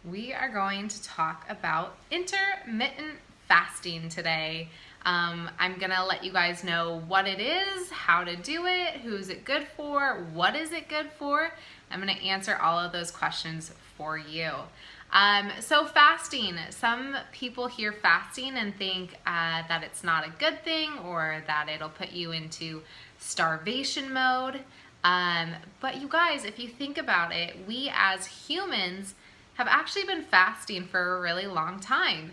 We are going to talk about intermittent fasting today. I'm gonna let you guys know what it is, how to do it, who's it good for, what is it good for. I'm gonna answer all of those questions for you. So fasting, some people hear fasting and think that it's not a good thing or that it'll put you into starvation mode. But you guys, if you think about it, we as humans have actually been fasting for a really long time.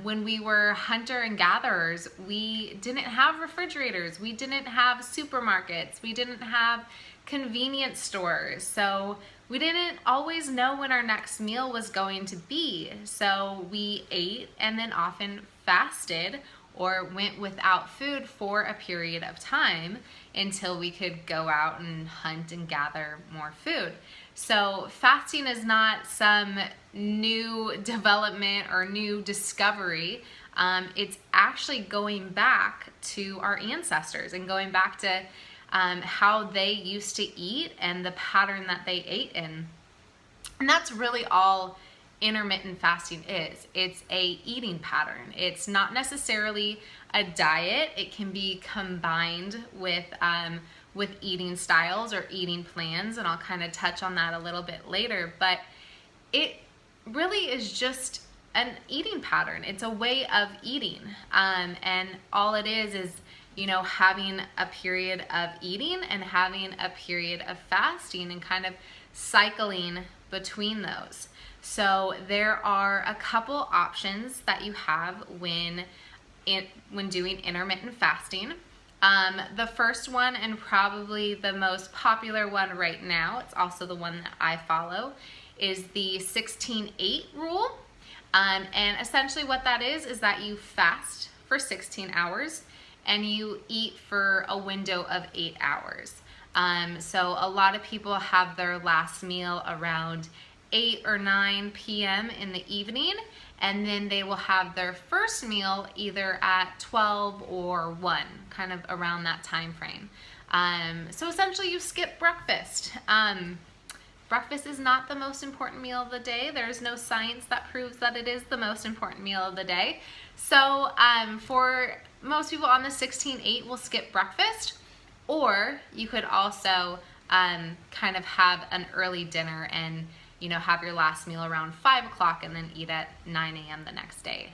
When we were hunter and gatherers, we didn't have refrigerators, we didn't have supermarkets, we didn't have convenience stores. So we didn't always know when our next meal was going to be. So we ate and then often fasted or went without food for a period of time until we could go out and hunt and gather more food. So fasting is not some new development or new discovery. It's actually going back to our ancestors and going back to how they used to eat and the pattern that they ate in. And that's really all intermittent fasting is. It's a eating pattern. It's not necessarily a diet. It can be combined with eating styles or eating plans, and I'll kind of touch on that a little bit later. But it really is just an eating pattern. It's a way of eating, and all it is having a period of eating and having a period of fasting and kind of cycling between those. So there are a couple options that you have when doing intermittent fasting. The first one, and probably the most popular one right now, it's also the one that I follow, is the 16-8 rule. And essentially what that is that you fast for 16 hours and you eat for a window of 8 hours. So a lot of people have their last meal around 8 or 9 p.m. in the evening, and then they will have their first meal either at 12 or 1, kind of around that time frame. So essentially you skip breakfast. Breakfast is not the most important meal of the day. There's no science that proves that it is the most important meal of the day. So for most people on the 16-8 will skip breakfast, or you could also kind of have an early dinner and have your last meal around 5 o'clock and then eat at 9 a.m. the next day.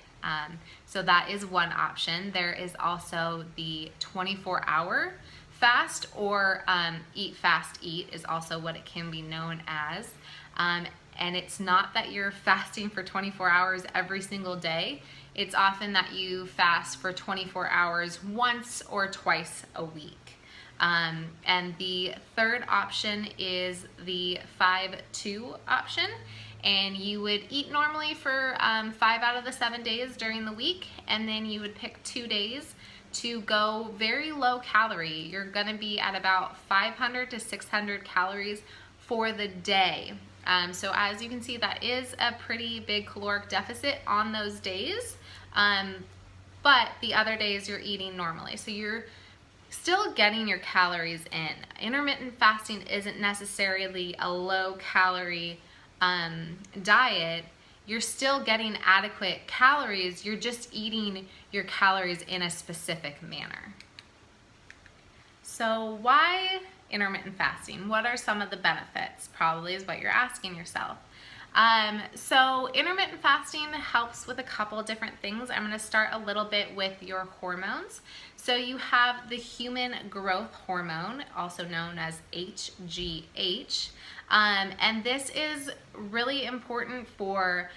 So that is one option. There is also the 24-hour fast, or eat, fast, eat is also what it can be known as. And it's not that you're fasting for 24 hours every single day. It's often that you fast for 24 hours once or twice a week. And the third option is the 5-2 option, and you would eat normally for 5 out of the 7 days during the week, and then you would pick 2 days to go very low calorie. You're gonna be at about 500 to 600 calories for the day. So as you can see, that is a pretty big caloric deficit on those days, but the other days you're eating normally. So you're still getting your calories in. Intermittent fasting isn't necessarily a low calorie diet. You're still getting adequate calories. You're just eating your calories in a specific manner. So why intermittent fasting? What are some of the benefits? Probably is what you're asking yourself. So intermittent fasting helps with a couple different things. I'm going to start a little bit with your hormones. So you have the human growth hormone, also known as HGH, and this is really important for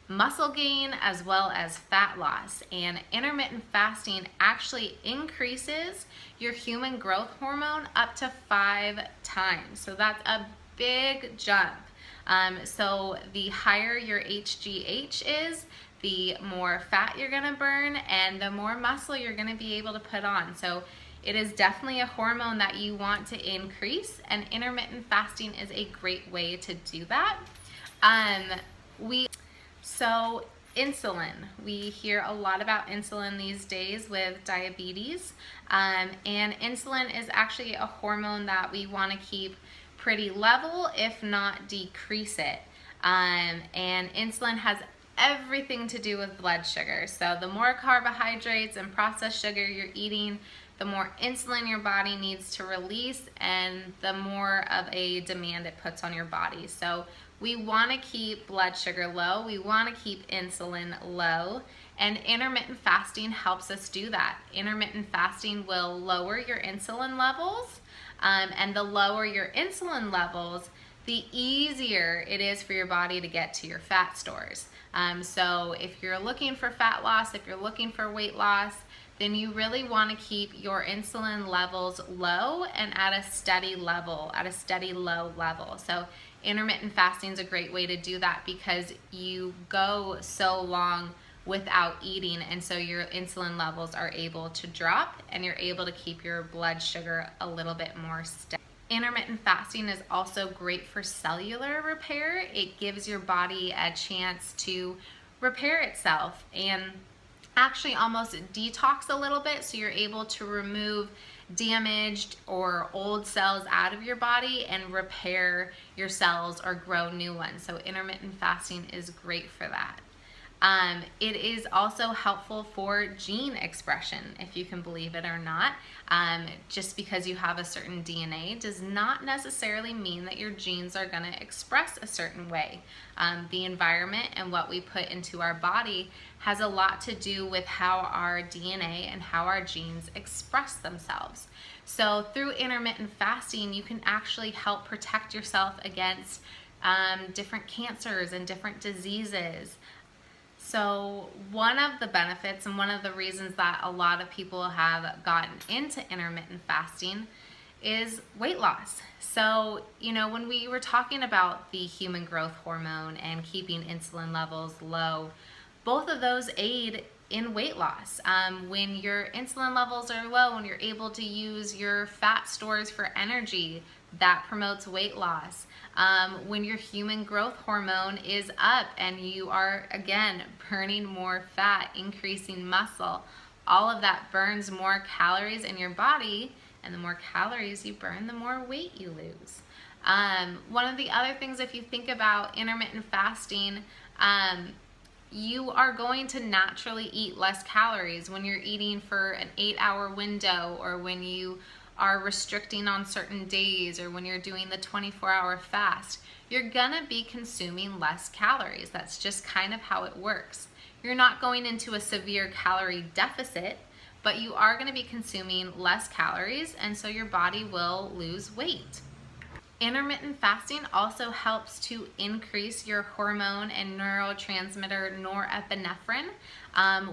muscle gain as well as fat loss. And intermittent fasting actually increases your human growth hormone up to 5 times. So that's a big jump. So the higher your HGH is, the more fat you're gonna burn and the more muscle you're gonna be able to put on. So it is definitely a hormone that you want to increase, and intermittent fasting is a great way to do that. So insulin, we hear a lot about insulin these days with diabetes, and insulin is actually a hormone that we want to keep pretty level, if not decrease it. And insulin has everything to do with blood sugar. So the more carbohydrates and processed sugar you're eating, the more insulin your body needs to release and the more of a demand it puts on your body. So we want to keep blood sugar low, we want to keep insulin low, and intermittent fasting helps us do that. Intermittent fasting will lower your insulin levels, and the lower your insulin levels, the easier it is for your body to get to your fat stores. So if you're looking for fat loss, if you're looking for weight loss, then you really want to keep your insulin levels low and at a steady level, at a steady low level. So intermittent fasting is a great way to do that because you go so long without eating, and so your insulin levels are able to drop and you're able to keep your blood sugar a little bit more steady. Intermittent fasting is also great for cellular repair. It gives your body a chance to repair itself and actually almost detox a little bit, so you're able to remove damaged or old cells out of your body and repair your cells or grow new ones. So intermittent fasting is great for that. It is also helpful for gene expression, if you can believe it or not. Just because you have a certain DNA does not necessarily mean that your genes are going to express a certain way. The environment and what we put into our body has a lot to do with how our DNA and how our genes express themselves. So through intermittent fasting, you can actually help protect yourself against different cancers and different diseases. So one of the benefits and one of the reasons that a lot of people have gotten into intermittent fasting is weight loss. So, when we were talking about the human growth hormone and keeping insulin levels low, both of those aid in weight loss. When your insulin levels are low and you're able to use your fat stores for energy, that promotes weight loss. When your human growth hormone is up and you are, again, burning more fat, increasing muscle, all of that burns more calories in your body, and the more calories you burn, the more weight you lose. One of the other things, if you think about intermittent fasting, you are going to naturally eat less calories when you're eating for an 8-hour window, or when you are restricting on certain days, or when you're doing the 24-hour fast. You're gonna be consuming less calories. That's just kind of how it works. You're not going into a severe calorie deficit, but you are gonna be consuming less calories, and so your body will lose weight. Intermittent fasting also helps to increase your hormone and neurotransmitter norepinephrine,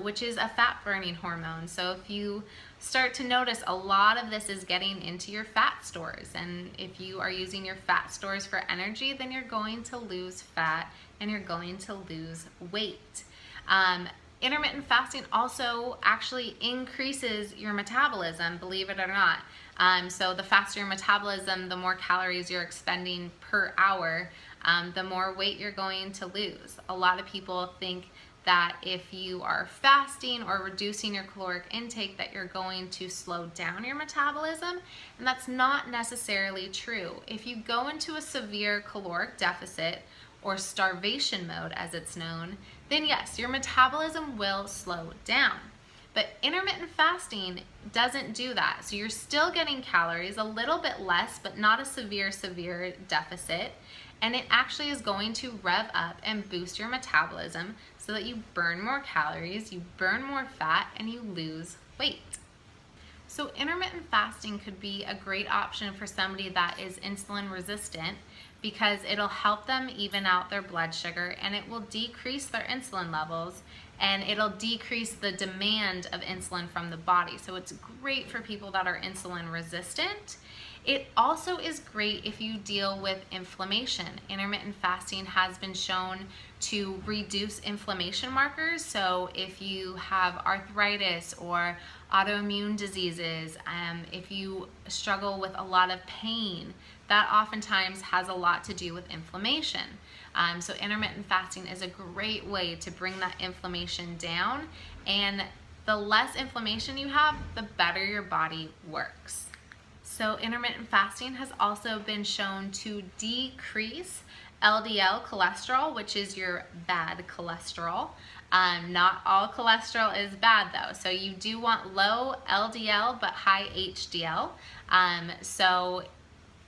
which is a fat-burning hormone. So if you start to notice, a lot of this is getting into your fat stores, and if you are using your fat stores for energy, then you're going to lose fat and you're going to lose weight. Intermittent fasting also actually increases your metabolism, believe it or not. So the faster your metabolism, the more calories you're expending per hour, the more weight you're going to lose. A lot of people think that if you are fasting or reducing your caloric intake, that you're going to slow down your metabolism, and that's not necessarily true. If you go into a severe caloric deficit, or starvation mode as it's known, then yes, your metabolism will slow down. But intermittent fasting doesn't do that. So you're still getting calories, a little bit less, but not a severe deficit. And it actually is going to rev up and boost your metabolism so that you burn more calories, you burn more fat, and you lose weight. So intermittent fasting could be a great option for somebody that is insulin resistant, because it'll help them even out their blood sugar, and it will decrease their insulin levels, and it'll decrease the demand of insulin from the body. So it's great for people that are insulin resistant. It also is great if you deal with inflammation. Intermittent fasting has been shown to reduce inflammation markers. So if you have arthritis or autoimmune diseases, if you struggle with a lot of pain, that oftentimes has a lot to do with inflammation. So intermittent fasting is a great way to bring that inflammation down, and the less inflammation you have, the better your body works. So intermittent fasting has also been shown to decrease LDL cholesterol, which is your bad cholesterol. Not all cholesterol is bad though. So you do want low LDL but high HDL. So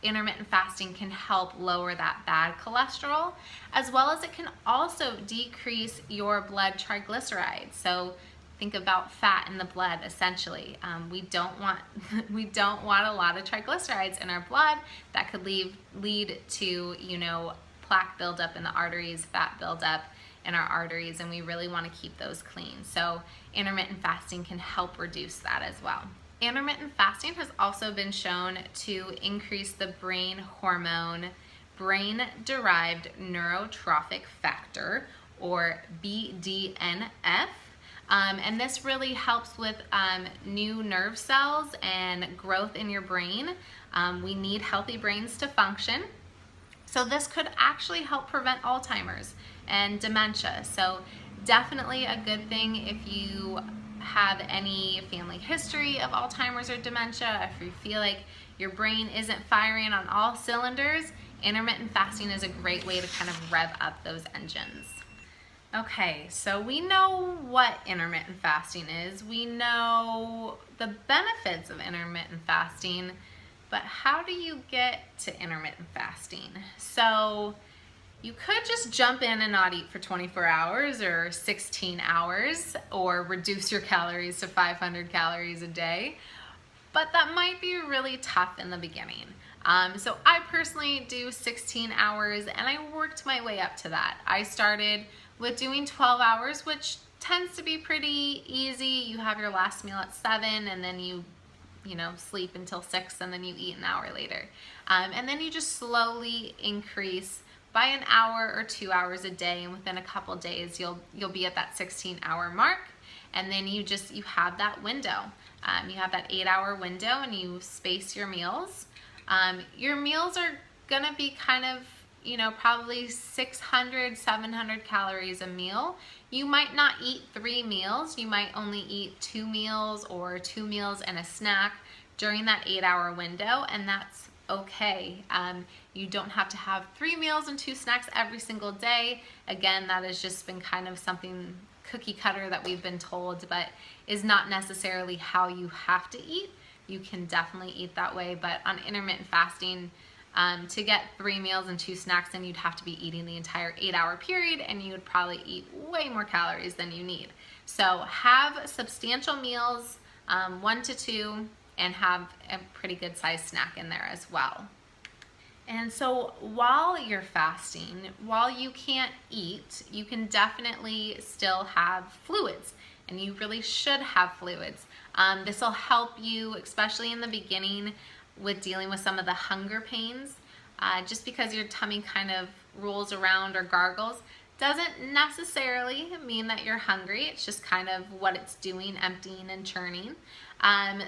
intermittent fasting can help lower that bad cholesterol, as well as it can also decrease your blood triglycerides. So think about fat in the blood essentially. We don't want a lot of triglycerides in our blood that could lead to, you know, plaque buildup in the arteries, fat buildup in our arteries, and we really want to keep those clean. So intermittent fasting can help reduce that as well. Intermittent fasting has also been shown to increase the brain hormone, brain-derived neurotrophic factor, or BDNF. And this really helps with new nerve cells and growth in your brain. We need healthy brains to function. So this could actually help prevent Alzheimer's and dementia. So definitely a good thing if you have any family history of Alzheimer's or dementia, if you feel like your brain isn't firing on all cylinders, intermittent fasting is a great way to kind of rev up those engines. Okay, so we know what intermittent fasting is. We know the benefits of intermittent fasting, but how do you get to intermittent fasting? So you could just jump in and not eat for 24 hours or 16 hours, or reduce your calories to 500 calories a day, but that might be really tough in the beginning. So I personally do 16 hours and I worked my way up to that. I started with doing 12 hours, which tends to be pretty easy. You have your last meal at 7 and then you sleep until 6 and then you eat an hour later. And then you just slowly increase by an hour or 2 hours a day, and within a couple days you'll be at that 16-hour mark, and then you have that window. You have that 8-hour window and you space your meals. Your meals are gonna be kind of, probably 600, 700 calories a meal. You might not eat 3 meals. You might only eat 2 meals or 2 meals and a snack during that 8-hour window, and that's okay. You don't have to have 3 meals and 2 snacks every single day. Again, that has just been kind of something cookie cutter that we've been told, but is not necessarily how you have to eat. You can definitely eat that way, but on intermittent fasting, to get 3 meals and 2 snacks, then you'd have to be eating the entire 8-hour period, and you would probably eat way more calories than you need. So have substantial meals, 1 to 2, and have a pretty good sized snack in there as well. And so while you're fasting, while you can't eat, you can definitely still have fluids, and you really should have fluids. This will help you, especially in the beginning, with dealing with some of the hunger pains. Just because your tummy kind of rolls around or gargles doesn't necessarily mean that you're hungry. It's just kind of what it's doing, emptying and churning.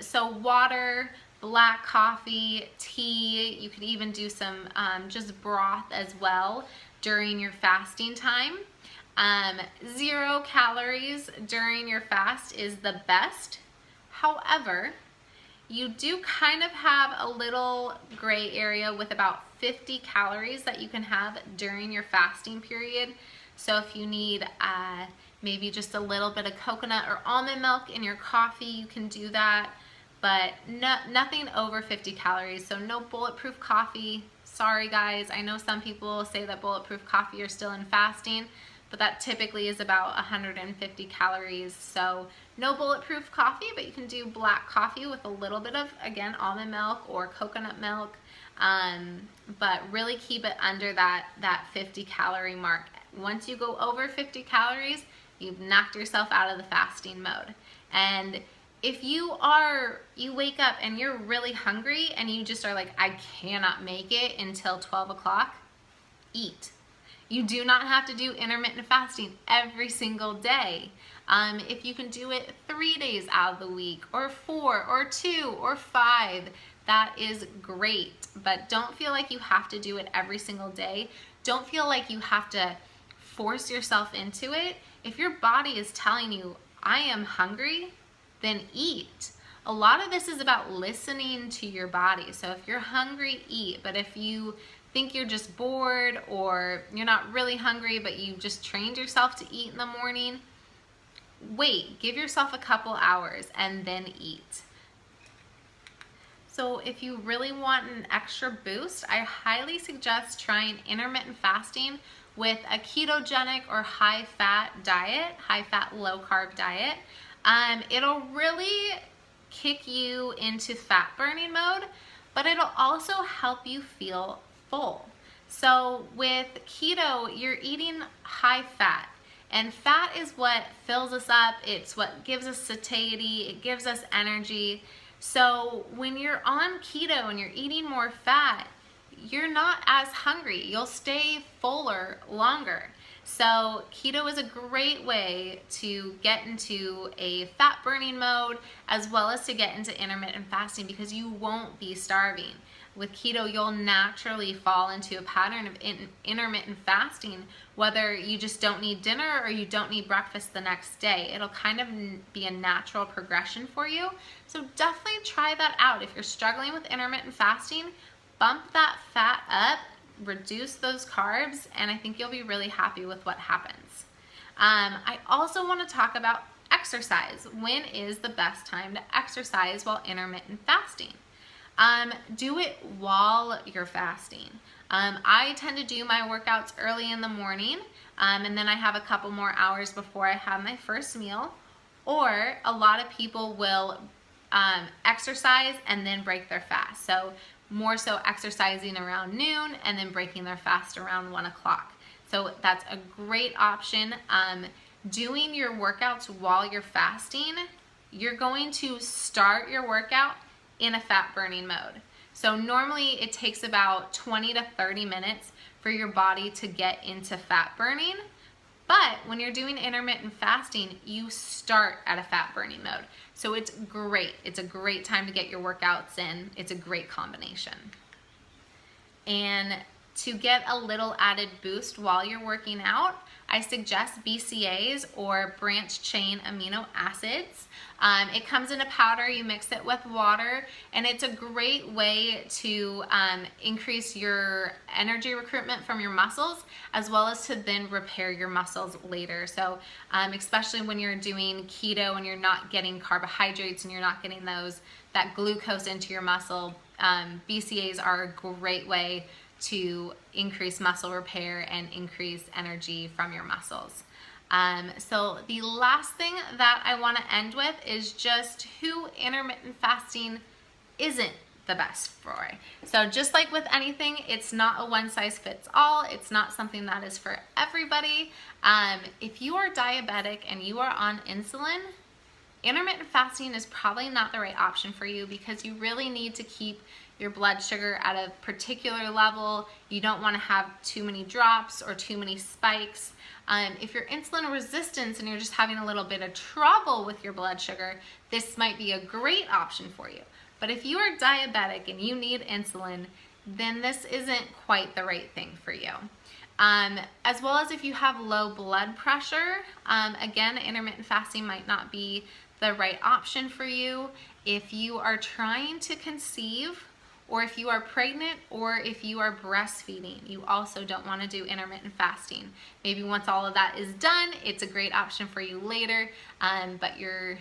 So water, black coffee, tea, you could even do some just broth as well during your fasting time. 0 calories during your fast is the best. However, you do kind of have a little gray area with about 50 calories that you can have during your fasting period. So if you need maybe just a little bit of coconut or almond milk in your coffee, you can do that, but nothing over 50 calories. So no bulletproof coffee. Sorry guys, I know some people say that bulletproof coffee are still in fasting, but that typically is about 150 calories. So no bulletproof coffee, but you can do black coffee with a little bit of, again, almond milk or coconut milk, but really keep it under that 50 calorie mark. Once you go over 50 calories, you've knocked yourself out of the fasting mode. And if you wake up and you're really hungry and you just are like, I cannot make it until 12 o'clock, eat. You do not have to do intermittent fasting every single day. If you can do it 3 days out of the week, or 4, or 2, or 5, that is great. But don't feel like you have to do it every single day. Don't feel like you have to force yourself into it. If your body is telling you, I am hungry, then eat. A lot of this is about listening to your body. So if you're hungry, eat. But if you think you're just bored or you're not really hungry, but you just trained yourself to eat in the morning, wait, give yourself a couple hours and then eat. So if you really want an extra boost, I highly suggest trying intermittent fasting with a ketogenic or high-fat diet, high-fat, low-carb diet. It'll really kick you into fat burning mode, but it'll also help you feel full. So with keto, you're eating high fat, and fat is what fills us up. It's what gives us satiety. It gives us energy. So when you're on keto and you're eating more fat, you're not as hungry. You'll stay fuller longer. So keto is a great way to get into a fat burning mode as well as to get into intermittent fasting, because you won't be starving. With keto, you'll naturally fall into a pattern of intermittent fasting, whether you just don't need dinner or you don't need breakfast the next day. It'll kind of be a natural progression for you. So definitely try that out. If you're struggling with intermittent fasting, bump that fat up, reduce those carbs, and I think you'll be really happy with what happens. I also want to talk about exercise. When is the best time to exercise while intermittent fasting? Do it while you're fasting. I tend to do my workouts early in the morning, and then I have a couple more hours before I have my first meal. Or a lot of people will exercise and then break their fast. So more so exercising around noon and then breaking their fast around 1 o'clock. So that's a great option. Doing your workouts while you're fasting, you're going to start your workout in a fat burning mode. So normally it takes about 20 to 30 minutes for your body to get into fat burning. But when you're doing intermittent fasting, you start at a fat burning mode. So it's great. It's a great time to get your workouts in. It's a great combination. And to get a little added boost while you're working out, I suggest BCAAs, or branched chain amino acids. It comes in a powder. You mix it with water, and it's a great way to increase your energy recruitment from your muscles, as well as to then repair your muscles later. So especially when you're doing keto and you're not getting carbohydrates and you're not getting that glucose into your muscle, BCAAs are a great way to increase muscle repair and increase energy from your muscles. So the last thing that I want to end with is just who intermittent fasting isn't the best for. So just like with anything, it's not a one size fits all. It's not something that is for everybody. If you are diabetic and you are on insulin, intermittent fasting is probably not the right option for you, because you really need to keep your blood sugar at a particular level. You don't want to have too many drops or too many spikes. If you're insulin resistant and you're just having a little bit of trouble with your blood sugar, this might be a great option for you. But if you are diabetic and you need insulin, then this isn't quite the right thing for you. As well as if you have low blood pressure, again, intermittent fasting might not be the right option for you. If you are trying to conceive, or if you are pregnant, or if you are breastfeeding, you also don't want to do intermittent fasting. Maybe once all of that is done, it's a great option for you later, but your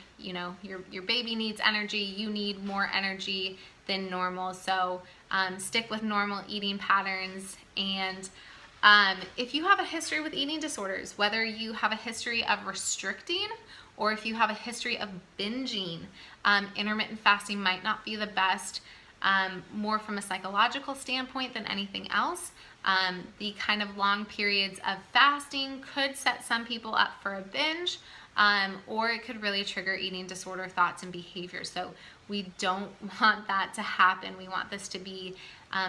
baby needs energy, you need more energy than normal, so stick with normal eating patterns. And if you have a history with eating disorders, whether you have a history of restricting or if you have a history of binging, intermittent fasting might not be the best. More from a psychological standpoint than anything else. The kind of long periods of fasting could set some people up for a binge, or it could really trigger eating disorder thoughts and behaviors. So we don't want that to happen. We want this to be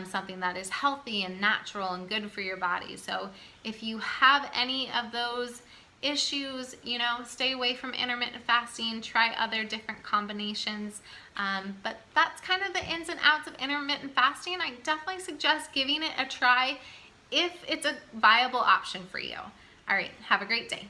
something that is healthy and natural and good for your body. So if you have any of those issues, stay away from intermittent fasting, try other different combinations. But that's kind of the ins and outs of intermittent fasting. I definitely suggest giving it a try if it's a viable option for you. All right, have a great day.